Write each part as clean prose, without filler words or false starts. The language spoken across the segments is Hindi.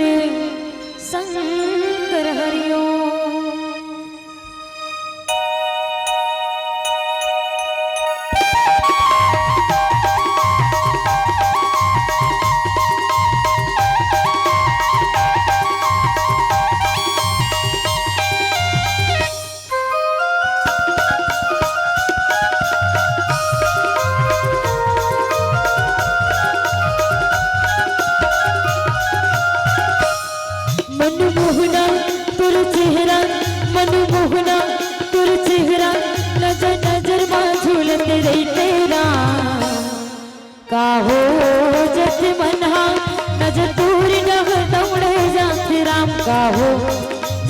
रे शंकर हरिओ। मनमोहना तुर चेहरा, मनमोहना तुर चेहरा, नजर नजर में झूलते रही तेरा। काहो जत मनहा नजर दूर नह दौड़े जाते राम। काहो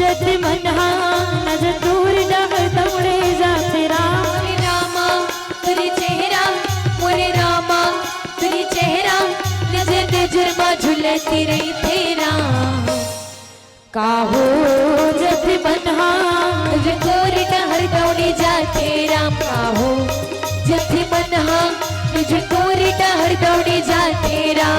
जत मनहा नजर दूर नह दौड़े जाते राम। मोरे रामा तुरी चेहरा, मोरे रामा तुरी चेहरा, नजर नजर में झूलती रही तेरा। काहो जत मनहा नजर दूर नहर दौड़े जाते राम। काहो जथ मनहा नजर दूर नहर दौड़े जाते राम।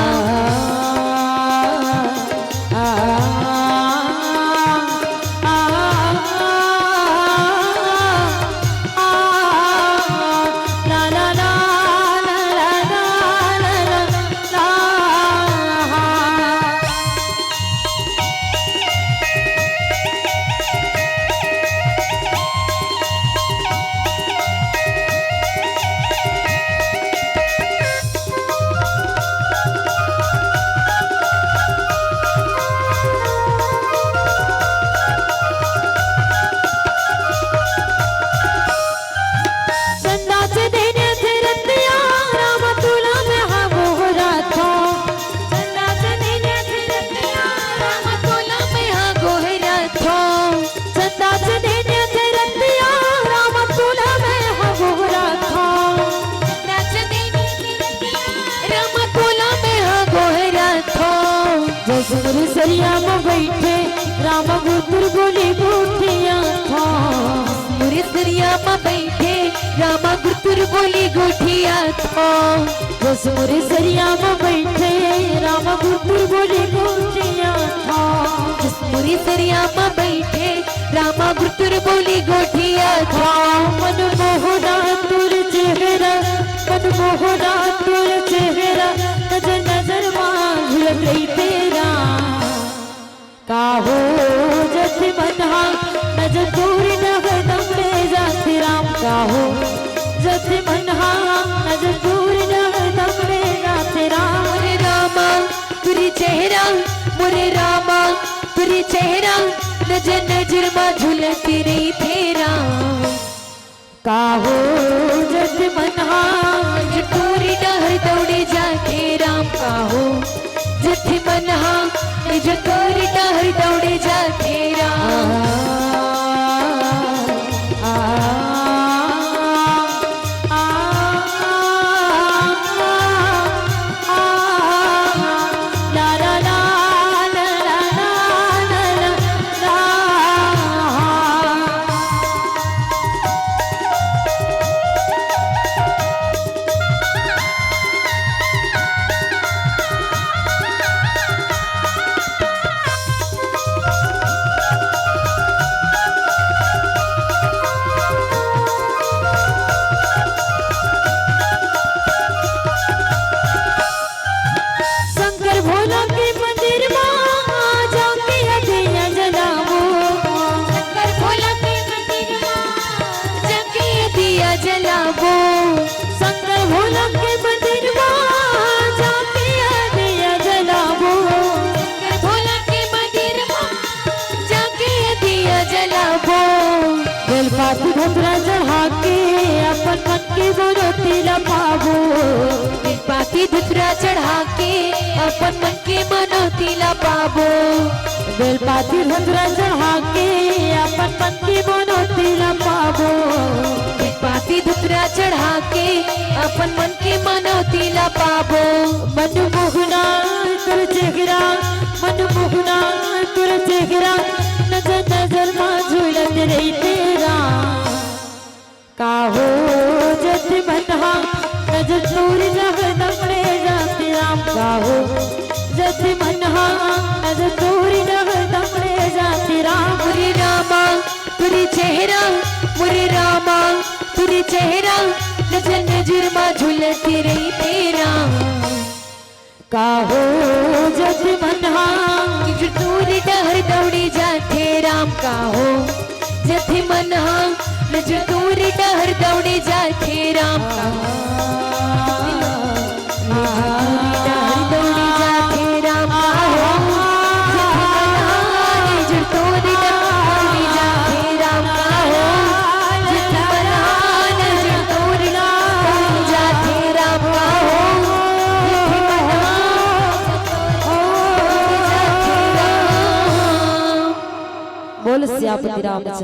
जसमुर सरिया में बैठे राम गुरपुर बोली गोठिया था। मुरे सरिया में बैठे रामा गुरपुर बोली गोठिया था। जसमुर सरिया में बैठे राम गुरपुर बोली गोठिया था। मुरे सरिया में बैठे रामा गुरपुर बोली गोठिया था। मनमोहना तुर चेहरा, मनमोहना तुर चेहरा, नजर नजर में झूलत रही तेरा। काहो जत मनहा नजर दूर नह दौड़े जाते राम। काहो जत मनहा नजर दूर नह दौड़े जाते राम। मोरे रामा तुरी चेहरा, मोरे रामा तुरी चेहरा, नजर नजर में झूलती रही तेरा। काहो जत मनहा नजर दूर नहर दौड़े जाते राम। काहो जथ मनहा नजर दूर नहर दौड़े जाते राम। बेलपाती धतरा चढ़ा के अपन मन की मनोती लपाबो। बेलपाती धतरा चढ़ा के अपन मन की मनोती लपाबो। बेलपाती धतरा चढ़ा के अपन मन की मनोती लपाबो। बेलपाती धतरा चढ़ा के अपन मन की मनोती लपाबो। मनमोहना तुर चेहरा, मनमोहना तुर चेहरा, नजर नजर में झूलत रही तेरा। काहो जत मनहा नजर दूर नह दौड़े जाते राम। काहो जत मनहा नजर चेहरा मुरे रामा तुरे चेहरा नजर नजर मा झुलती रही तेरा काहो जत मनहा तूरी डहर दौड़ी जाते राम काहो जथे मनहा नजर तूरी डहर दौड़ी जाते राम दौड़ी जाते राम नजर तूरी दौड़ी जाते राम जथे मनहा नजर तूरी दौड़ी जाते राम बोल सियापति रामचंद्र।